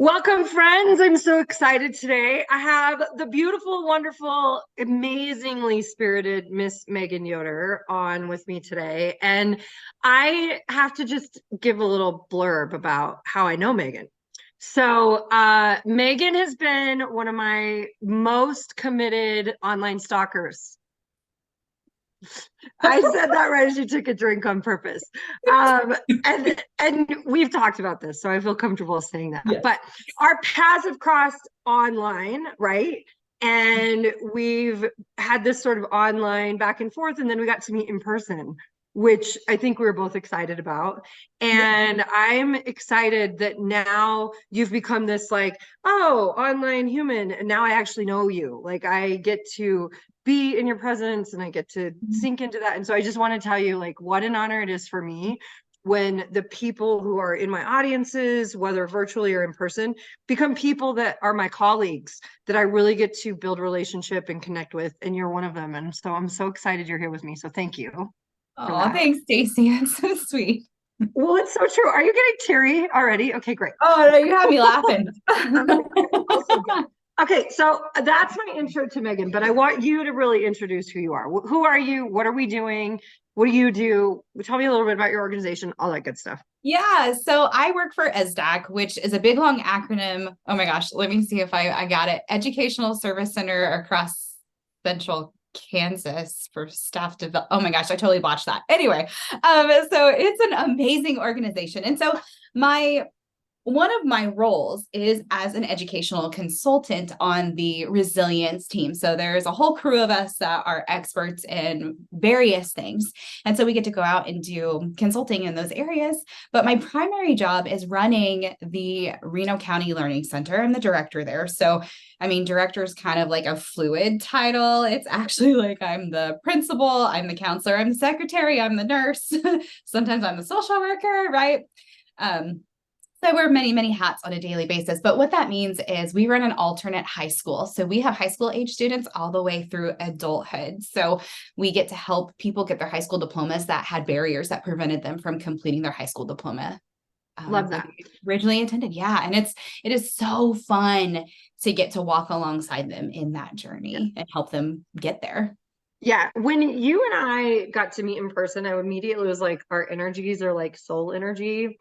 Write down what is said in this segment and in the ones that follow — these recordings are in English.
Welcome, friends. I'm so excited today. I have the beautiful, wonderful, amazingly spirited Miss Megan Yoder on with me today. And I have to just give a little blurb about how I know Megan. Megan has been one of my most committed online stalkers. I said that right as you took a drink on purpose. And we've talked about this, so I feel comfortable saying that. Yes. But our paths have crossed online, right? And we've had this sort of online back and forth, and then we got to meet in person, which I think we were both excited about. And I'm excited that now you've become this like, oh, online human, and now I actually know you. Like I get to be in your presence and I get to sink into that. And so I just want to tell you like what an honor it is for me when the people who are in my audiences, whether virtually or in person, become people that are my colleagues that I really get to build relationship and connect with. And you're one of them. And so I'm so excited you're here with me. So thank you for Oh, that. thanks, Stacy. That's so sweet. Well, it's so true. Are you getting teary already? Okay, great. Oh, no, you have me laughing. Also good. Okay, so that's my intro to Megan, but I want you to really introduce who you are. Who are you? What are we doing? What do you do? Tell me a little bit about your organization, all that good stuff. Yeah, so I work for ESSDACK, which is a big long acronym. Oh my gosh, let me see if I got it. Educational Service Center across Central Kansas for staff develop. Oh my gosh, I totally botched that. Anyway, so it's an amazing organization. And so my one of my roles is as an educational consultant on the resilience team. So there's a whole crew of us that are experts in various things. And so we get to go out and do consulting in those areas. But my primary job is running the Reno County Learning Center. I'm the director there. So, I mean, director is kind of like a fluid title. It's actually like I'm the principal, I'm the counselor, I'm the secretary, I'm the nurse. Sometimes I'm the social worker, right? So I wear many, many hats on a daily basis. But what that means is we run an alternate high school. So we have high school age students all the way through adulthood. So we get to help people get their high school diplomas that had barriers that prevented them from completing their high school diploma. Love that. Originally intended. Yeah. And it is so fun to get to walk alongside them in that journey and help them get there. Yeah, when you and I got to meet in person, I immediately was like, our energies are like soul energy.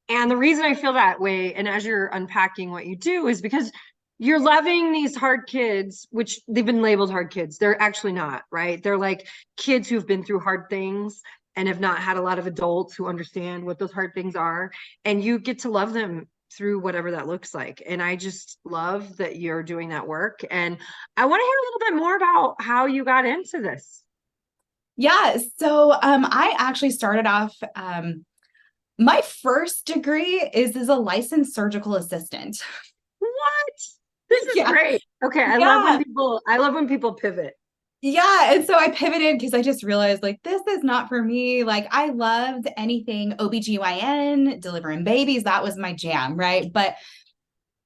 And the reason I feel that way, and as you're unpacking what you do, is because you're loving these hard kids, which they've been labeled hard kids. They're actually not, right? They're like kids who've been through hard things and have not had a lot of adults who understand what those hard things are. And you get to love them through whatever that looks like. And I just love that you're doing that work. And I want to hear a little bit more about how you got into this. Yeah. So I actually started off my first degree is as a licensed surgical assistant. What? This is Yeah. great. Okay, Yeah. I love when people pivot. Yeah. And so I pivoted because I just realized like this is not for me. Like I loved anything OBGYN, delivering babies. That was my jam, right? But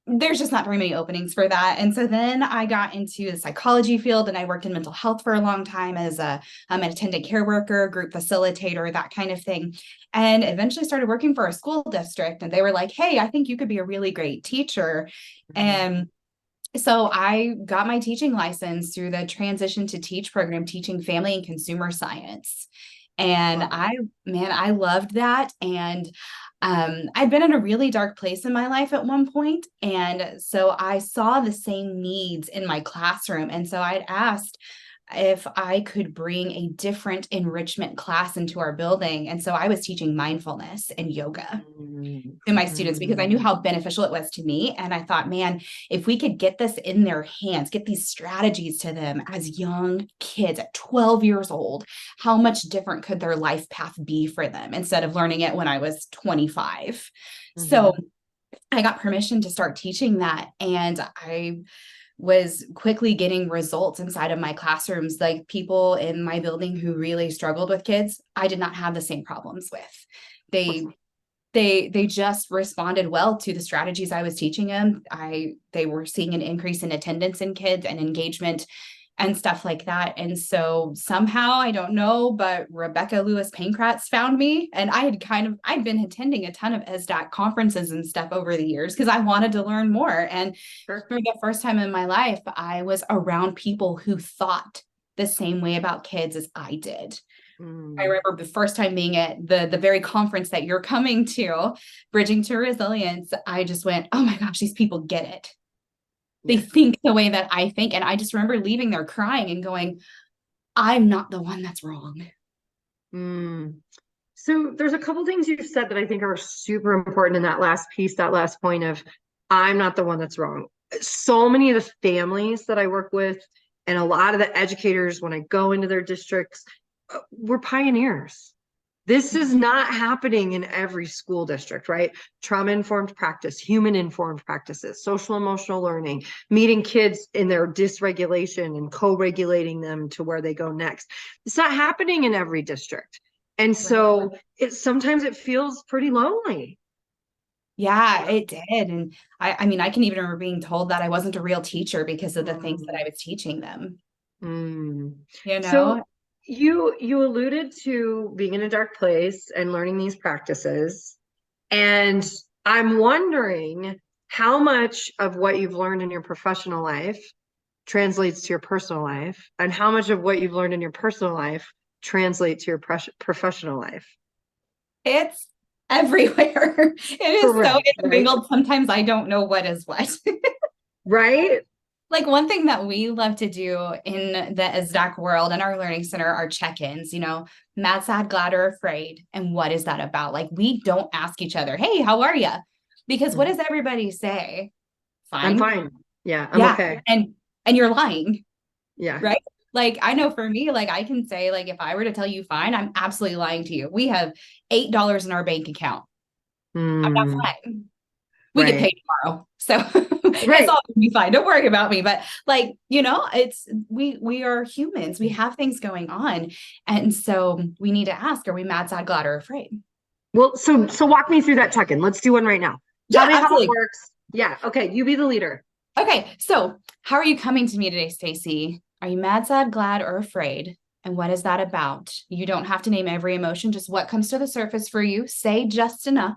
there's just not very many openings for that. And so then I got into the psychology field and I worked in mental health for a long time as an attendant care worker, group facilitator, that kind of thing. And eventually started working for a school district. And they were like, hey, I think you could be a really great teacher. And so I got my teaching license through the Transition to Teach program, teaching family and consumer science. And I loved that. And I'd been in a really dark place in my life at one point. And so I saw the same needs in my classroom. And so I'd asked if I could bring a different enrichment class into our building. And so I was teaching mindfulness and yoga to my students because I knew how beneficial it was to me. And I thought, man, if we could get this in their hands, get these strategies to them as young kids at 12 years old, how much different could their life path be for them instead of learning it when I was 25? So I got permission to start teaching that. And I was quickly getting results inside of my classrooms, like people in my building who really struggled with kids, I did not have the same problems with. They just responded well to the strategies I was teaching them. They were seeing an increase in attendance in kids and engagement and stuff like that. And so somehow, I don't know, but Rebecca Lewis Pankratz found me. And I'd been attending a ton of ESSDACK conferences and stuff over the years because I wanted to learn more. And Sure. for the first time in my life, I was around people who thought the same way about kids as I did. I remember the first time being at the very conference that you're coming to, Bridging to Resilience. I just went, oh my gosh, these people get it. They think the way that I think. And I just remember leaving there crying and going, I'm not the one that's wrong. So there's a couple things you said that I think are super important in that last piece, that last point of I'm not the one that's wrong. So many of the families that I work with and a lot of the educators, when I go into their districts, we're pioneers. This is not happening in every school district, right? Trauma-informed practice, human-informed practices, social-emotional learning, meeting kids in their dysregulation and co-regulating them to where they go next. It's not happening in every district. And so sometimes it feels pretty lonely. Yeah, it did. And I mean, I can even remember being told that I wasn't a real teacher because of the things that I was teaching them. So you alluded to being in a dark place and learning these practices. And I'm wondering how much of what you've learned in your professional life translates to your personal life, and how much of what you've learned in your personal life translates to your professional life. It's everywhere. It is so intermingled. Right? Sometimes I don't know what is what. Right? Like one thing that we love to do in the ESSDACK world and our learning center are check-ins, mad, sad, glad, or afraid. And what is that about? Like we don't ask each other, hey, how are you? Because what does everybody say? Fine. I'm fine. Yeah, I'm okay. And you're lying. Yeah. Right? Like I know for me, like I can say, like if I were to tell you fine, I'm absolutely lying to you. We have $8 in our bank account. I'm not fine. We get paid tomorrow. So it's all gonna be fine. Don't worry about me. But like, it's we are humans. We have things going on. And so we need to ask, are we mad, sad, glad, or afraid? Well, so walk me through that check-in. Let's do one right now. Tell me how it works. Yeah. Okay. You be the leader. Okay. So how are you coming to me today, Stacy? Are you mad, sad, glad, or afraid? And what is that about? You don't have to name every emotion, just what comes to the surface for you. Say just enough.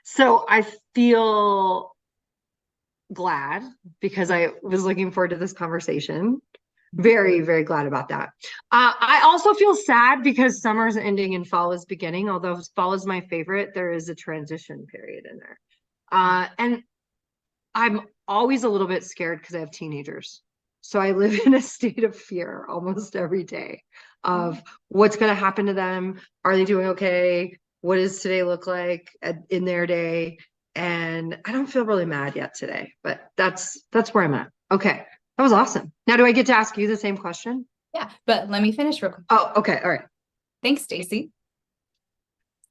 So I feel glad because I was looking forward to this conversation. Very, very glad about that. I also feel sad because summer's ending and fall is beginning. Although fall is my favorite, there is a transition period in there. And I'm always a little bit scared because I have teenagers. So I live in a state of fear almost every day of what's going to happen to them. Are they doing okay? What does today look like in their day? And I don't feel really mad yet today, but that's where I'm at. Okay. That was awesome. Now, do I get to ask you the same question? Yeah, but let me finish real quick. Oh, okay. All right. Thanks, Stacy.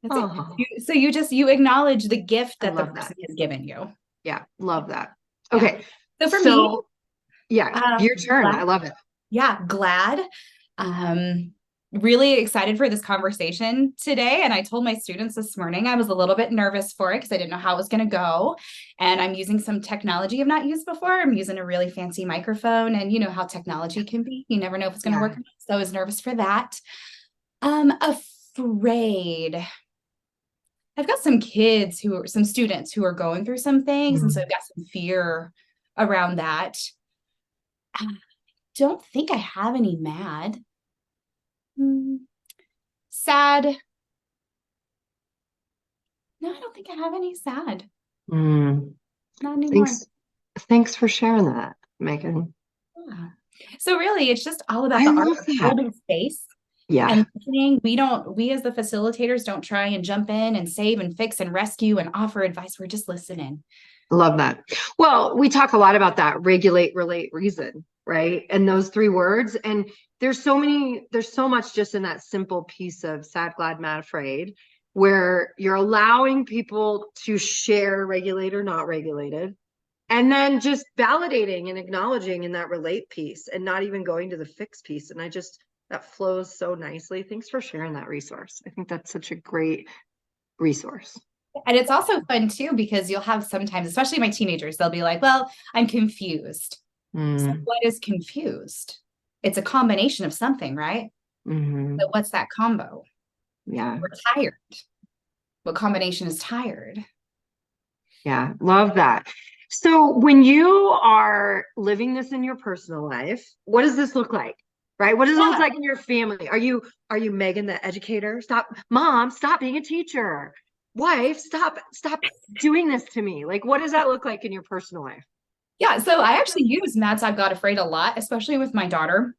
That's it. So you acknowledge the gift that the person has given you. Yeah, love that. Okay. So for me, your turn. Glad. I love it. Yeah, glad. Really excited for this conversation today. And I told my students this morning I was a little bit nervous for it because I didn't know how it was going to go. And I'm using some technology I've not used before. I'm using a really fancy microphone, and you know how technology can be. You never know if it's going to work. So I was nervous for that. Afraid. I've got some students who are going through some things. And so I've got some fear around that. I don't think I have any mad. Sad. No, I don't think I have any sad. Not anymore. Thanks for sharing that, Megan. Yeah. So really, it's just all about the art of holding space. Yeah. And listening. We as the facilitators don't try and jump in and save and fix and rescue and offer advice. We're just listening. Love that. Well, we talk a lot about that: regulate, relate, reason, right? And those three words. And there's so much just in that simple piece of sad, glad, mad, afraid, where you're allowing people to share regulate or not regulated, and then just validating and acknowledging in that relate piece and not even going to the fix piece. And that flows so nicely. Thanks for sharing that resource. I think that's such a great resource. And it's also fun too, because you'll have sometimes, especially my teenagers, they'll be like, well, I'm confused. So Mm. what is confused? It's a combination of something, right? Hmm. But what's that combo? Yeah. We're tired. What combination is tired? Yeah. Love that. So when you are living this in your personal life, what does this look like? Right? What does it look Yeah. like in your family? Are you Megan the educator? Stop, mom, stop being a teacher. Wife, stop doing this to me. Like, what does that look like in your personal life? Yeah. So I actually use Matt's I've Got Afraid a lot, especially with my daughter.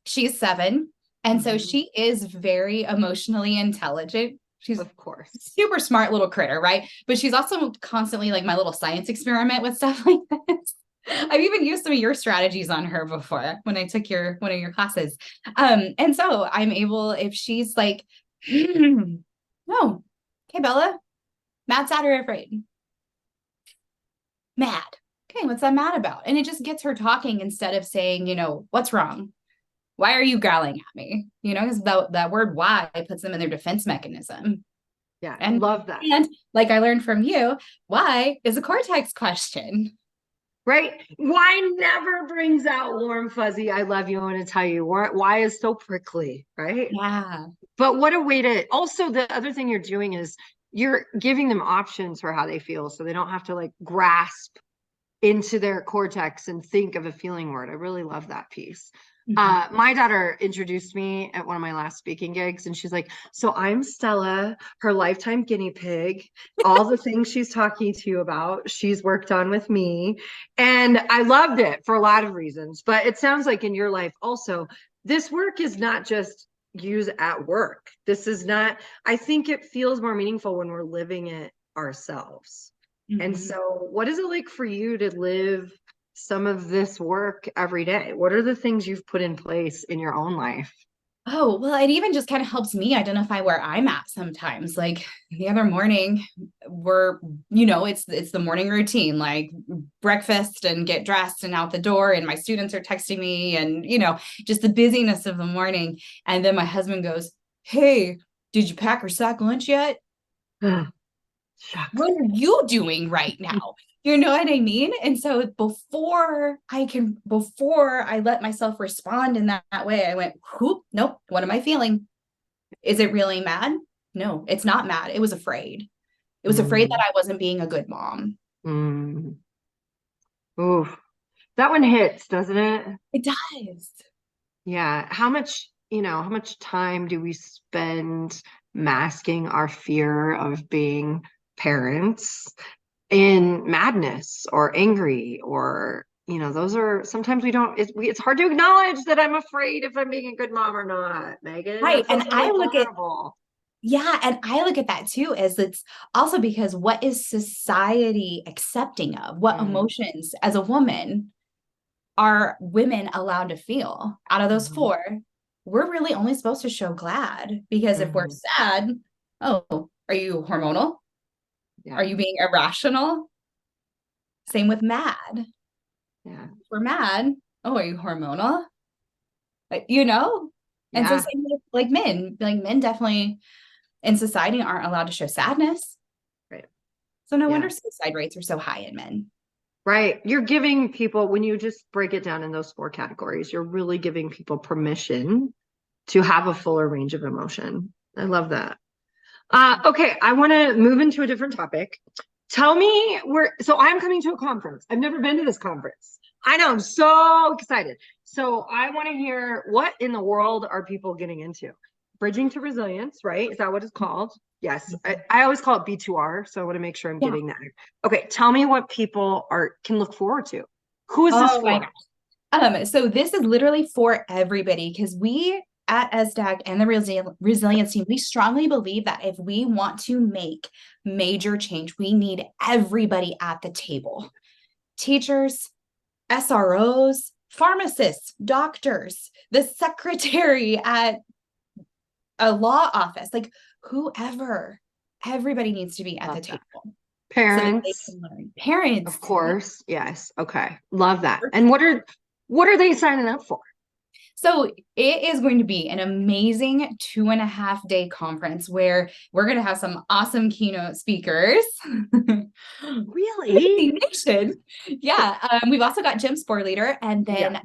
She's 7. And so Mhm. she is very emotionally intelligent. She's Of course. super smart little critter, right? But she's also constantly like my little science experiment with stuff like this. I've even used some of your strategies on her before when I took one of your classes. And so I'm able, if she's like, no, okay, Bella, mad, sad, or afraid? Mad. Okay, what's that mad about? And it just gets her talking instead of saying, what's wrong? Why are you growling at me? Because that word why puts them in their defense mechanism. Yeah. And Love that. and like I learned from you, why is a cortex question. Right? Why never brings out warm, fuzzy, I love you. I want to tell you why is so prickly, right? Yeah. But what a way to also, the other thing you're doing is you're giving them options for how they feel so they don't have to like grasp into their cortex and think of a feeling word. I really love that piece. Mhm. My daughter introduced me at one of my last speaking gigs, and she's like, so I'm Stella, her lifetime guinea pig. All the things she's talking to you about, she's worked on with me. And I loved it for a lot of reasons. But it sounds like in your life also, this work is not just use at work. This is not, I think it feels more meaningful when we're living it ourselves. And Mhm. so, what is it like for you to live some of this work every day? What are the things you've put in place in your own life? Oh, well, it even just kind of helps me identify where I'm at sometimes. Like the other morning, it's the morning routine, like breakfast and get dressed and out the door, and my students are texting me, and just the busyness of the morning. And then my husband goes, "Hey, did you pack or sack lunch yet? Shucks. What are you doing right now?" You know what I mean? And so before I let myself respond in that way, I went, whoop, nope, what am I feeling? Is it really mad? No, it's not mad. It was afraid. It was afraid that Mm, I wasn't being a good mom. mm. Oof. That one hits, doesn't it? It does. Yeah. How much time do we spend masking our fear of being parents in madness or angry or those are sometimes we don't it's hard to acknowledge that I'm afraid if I'm being a good mom or not, Megan. Right. That feels really vulnerable. Yeah, and I look at that too as it's also because what is society accepting of? What Mm, emotions as a woman are women allowed to feel? Out of those mhm, 4, we're really only supposed to show glad because if we're mhm. sad, oh, are you hormonal? Are Yeah, you being irrational? Same with mad. yeah, If we're mad, oh, are you hormonal? You know? And so yeah, same with like men. Like men definitely in society aren't allowed to show sadness. right, So no yeah, wonder suicide rates are so high in men. right. You're giving people, when you just break it down in those 4 categories, you're really giving people permission to have a fuller range of emotion. I love that. Okay, I want to move into a different topic. Tell me so I'm coming to a conference. I've never been to this conference. I know, I'm so excited. So I want to hear, what in the world are people getting into? Bridging to resilience, right? Is that what it's called? Yes. I always call it B2R. So I want to make sure I'm Yeah. getting that. Okay, tell me what people can look forward to. Who is this Oh my for? gosh. So this is literally for everybody because we at ESSDACK and the resilience team, we strongly believe that if we want to make major change, we need everybody at the table. Teachers, SROs, pharmacists, doctors, the secretary at a law office, like whoever, everybody needs to be at Love the that. table so that they Parents, can learn. of Parents, course. Yes. Okay. Love that. And what are they signing up for? So it is going to be an amazing 2.5 day conference where we're going to have some awesome keynote speakers. Really? Nation. Yeah. We've also got Jim Sporleader, and then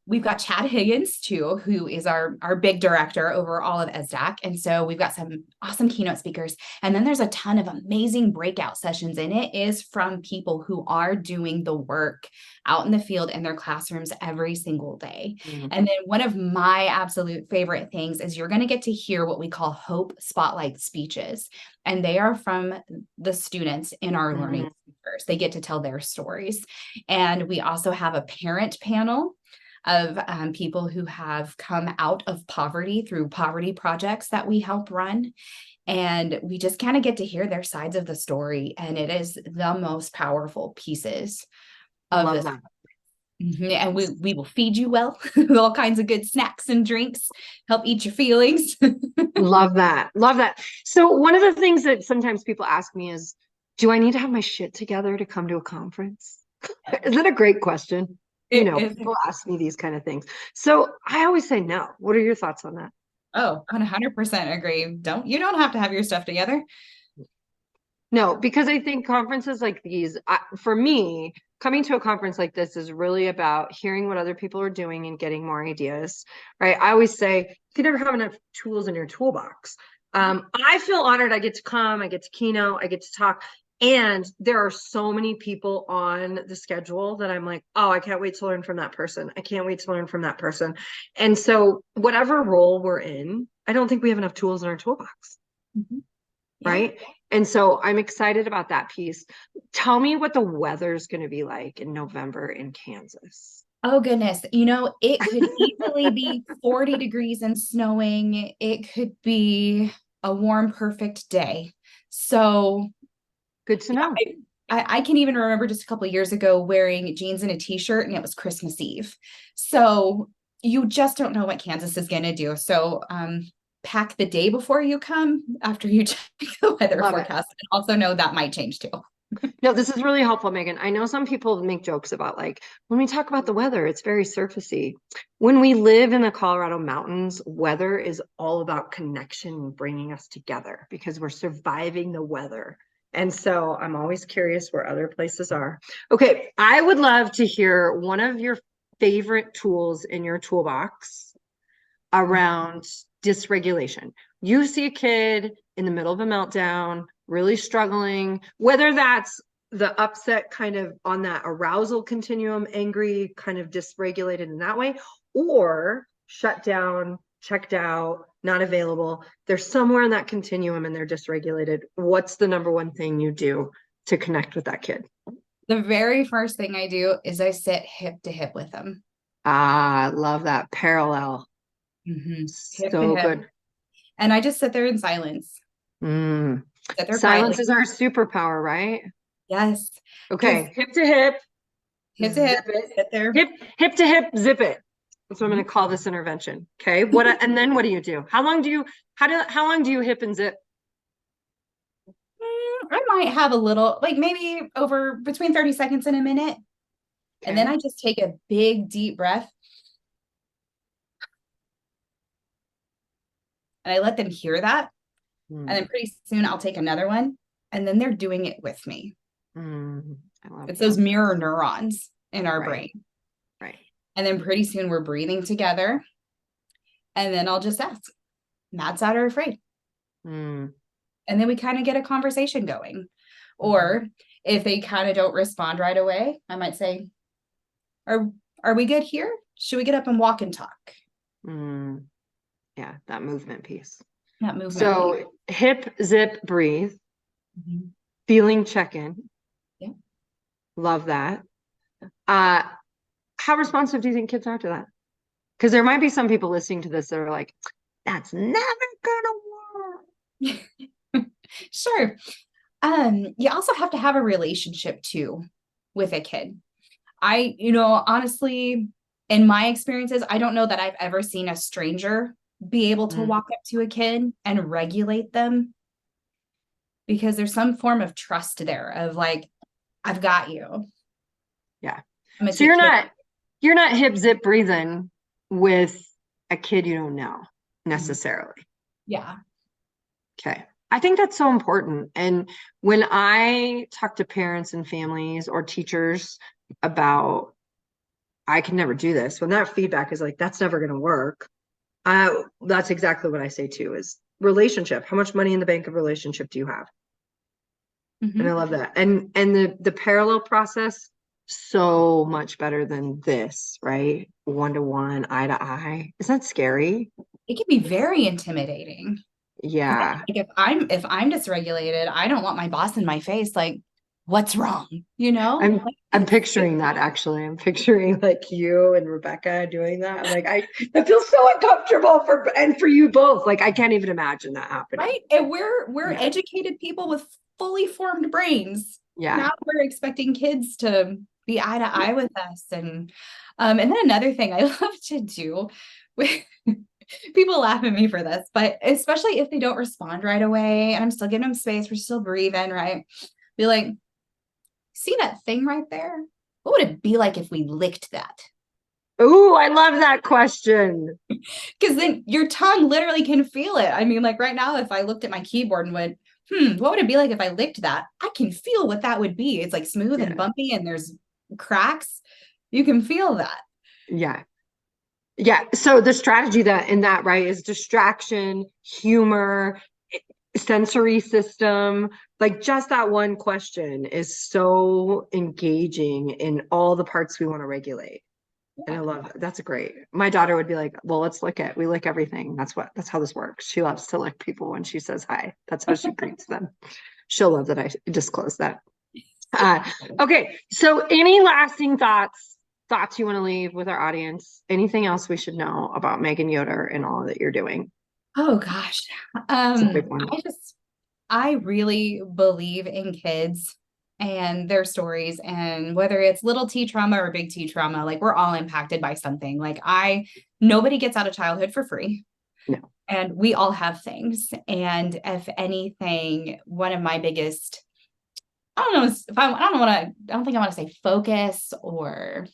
we've got Chad Higgins too, who is our big director over all of ESSDACK. And so we've got some awesome keynote speakers. And then there's a ton of amazing breakout sessions, and it is from people who are doing the work out in the field in their classrooms every single day. Mm. And then one of my absolute favorite things is you're going to get to hear what we call Hope Spotlight speeches. And they are from the students in our learning centers. They get to tell their stories. And we also have a parent panel of people who have come out of poverty through poverty projects that we help run. And we just kind of get to hear their sides of the story. And it is the most powerful pieces of Love this. that. And we will feed you well with all kinds of good snacks and drinks, help eat your feelings. Love that. Love that. So one of the things that sometimes people ask me is, do I need to have my shit together to come to a conference? Is that a great question? People ask me these kind of things. So I always say no. What are your thoughts on that? Oh, 100% agree. You don't have to have your stuff together. No, because I think conferences like these, for me, coming to a conference like this is really about hearing what other people are doing and getting more ideas, right? I always say, you can never have enough tools in your toolbox. I feel honored. I get to come, I get to keynote, I get to talk. And there are so many people on the schedule that I'm like, oh, I can't wait to learn from that person. I can't wait to learn from that person. And so whatever role we're in, I don't think we have enough tools in our toolbox. Mm-hmm. Yeah. Right. And so I'm excited about that piece. Tell me what the weather's going to be like in November in Kansas. Oh, goodness. It could easily be 40 degrees and snowing. It could be a warm, perfect day. So good to know. I can even remember just a couple of years ago wearing jeans and a t-shirt, and it was Christmas Eve. So you just don't know what Kansas is going to do. So pack the day before you come after you check the weather forecast. And also know that might change too. No, this is really helpful, Megan. I know some people make jokes about like, when we talk about the weather, it's very surfacey. When we live in the Colorado mountains, weather is all about connection, bringing us together because we're surviving the weather. And so I'm always curious where other places are. Okay, I would love to hear one of your favorite tools in your toolbox around dysregulation. You see a kid in the middle of a meltdown, really struggling, whether that's the upset kind of on that arousal continuum, angry, kind of dysregulated in that way, or shut down, checked out, not available. They're somewhere in that continuum and they're dysregulated. What's the number one thing you do to connect with that kid? The very first thing I do is I sit hip to hip with them. Ah, I love that parallel. Mm-hmm. So good. And I just sit there in silence. Silence is our superpower, right? Yes. Okay. Hip to hip. Hip to hip. Sit there. Hip to hip, zip it. That's what I'm going to call this intervention. Okay. And then what do you do? How long do you hip and zip? I might have a little, like maybe over between 30 seconds and a minute. Okay. And then I just take a big deep breath. And I let them hear that. And then pretty soon I'll take another one. And then they're doing it with me. It's those mirror neurons in our brain. Right. And then pretty soon we're breathing together. And then I'll just ask, mad, sad, or afraid? And then we kind of get a conversation going. Or if they kind of don't respond right away, I might say, are we good here? Should we get up and walk and talk? Yeah, that movement piece. So hip, zip, breathe. Feeling check-in. Yeah. Love that. How responsive do you think kids are to that? Because there might be some people listening to this that are like, that's never gonna work. Sure. You also have to have a relationship too with a kid. Honestly, in my experiences, I don't know that I've ever seen a stranger be able to walk up to a kid and regulate them, because there's some form of trust there of like, I've got you. Yeah. So you're not hip zip breathing with a kid you don't know necessarily. Yeah. Okay. I think that's so important. And when I talk to parents and families or teachers about, I can never do this, when that feedback is like, that's never going to work. That's exactly what I say too, is relationship. How much money in the bank of relationship do you have? And I love that. And the parallel process, so much better than this, right? One-to-one, eye to eye. Isn't that scary? It can be very intimidating. Yeah. Like if I'm dysregulated, I don't want my boss in my face like, what's wrong? You know? I'm Like, I'm picturing that actually. I'm picturing like you and Rebecca doing that. I'm like, I feel so uncomfortable for you both. Like I can't even imagine that happening. right? And we're Yeah. educated people with fully formed brains. Yeah. Now we're expecting kids to be eye to eye with us. And then another thing I love to do with people laugh at me for this, but especially if they don't respond right away and I'm still giving them space, we're still breathing, right? Be like, see that thing right there? What would it be like if we licked that? Ooh, I love that question. Because then your tongue literally can feel it. I mean, like right now, if I looked at my keyboard and went, what would it be like if I licked that? I can feel what that would be. It's like smooth and Yeah. bumpy and there's cracks. You can feel that. Yeah. Yeah. So the strategy that in that, right, is distraction, humor, sensory system. Like just that one question is so engaging in all the parts we want to regulate. And I love it. That's great. My daughter would be like, well, let's lick it. We lick everything. That's how this works. She loves to lick people when she says hi. That's how she greets them. She'll love that I disclose that. Okay. So any lasting thoughts you want to leave with our audience? Anything else we should know about Megan Yoder and all that you're doing? Oh gosh. It's a big one. I really believe in kids and their stories, and whether it's little T trauma or big T trauma, like we're all impacted by something. Nobody gets out of childhood for free. No. And we all have things. And if anything, one of my biggest, I don't know if I don't want to, I don't think I want to say focus, or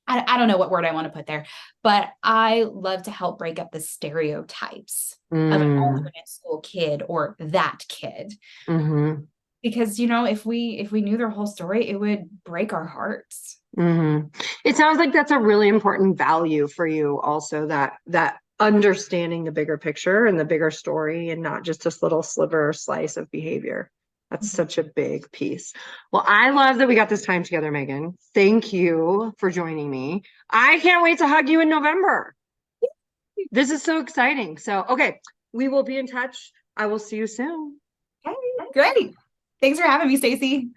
I don't know what word I want to put there, but I love to help break up the stereotypes of an alternate school kid or that kid. Mm-hmm. Because, if we knew their whole story, it would break our hearts. Mm-hmm. It sounds like that's a really important value for you also, that understanding the bigger picture and the bigger story and not just this little sliver or slice of behavior. That's such a big piece. Well, I love that we got this time together, Megan. Thank you for joining me. I can't wait to hug you in November. This is so exciting. So, okay, we will be in touch. I will see you soon. Okay, great. Thanks for having me, Stacy.